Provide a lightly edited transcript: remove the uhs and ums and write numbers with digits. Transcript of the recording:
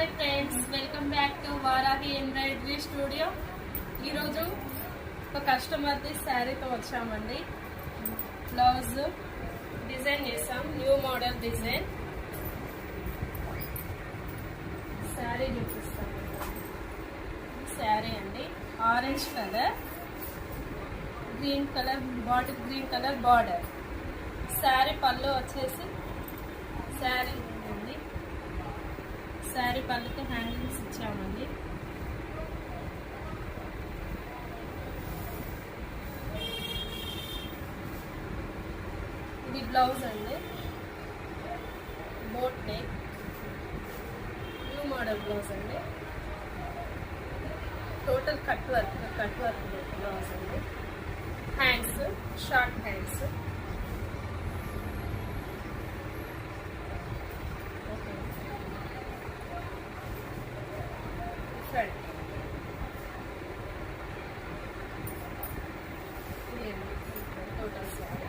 Hi friends, welcome back to Varahi embroidery studio. ఈరోజు ఒక కస్టమర్ది శారీతో వచ్చామండి. బ్లౌజ్ డిజైన్ చేసాం, న్యూ మోడల్ డిజైన్. శారీ చూపిస్తాం. శారీ అండి, orange colour, green colour, bottle green colour border. Sari పళ్ళు వచ్చేసి శారీ ఉంది. శారీ పళ్ళకి హ్యాంగింగ్స్ ఇచ్చామండి. ఇది బ్లౌజ్ అండి, boat neck, new model blouse అండి. టోటల్ కట్ వర్క్ బ్లౌజ్ అండి. Hands short hands. Front total sari.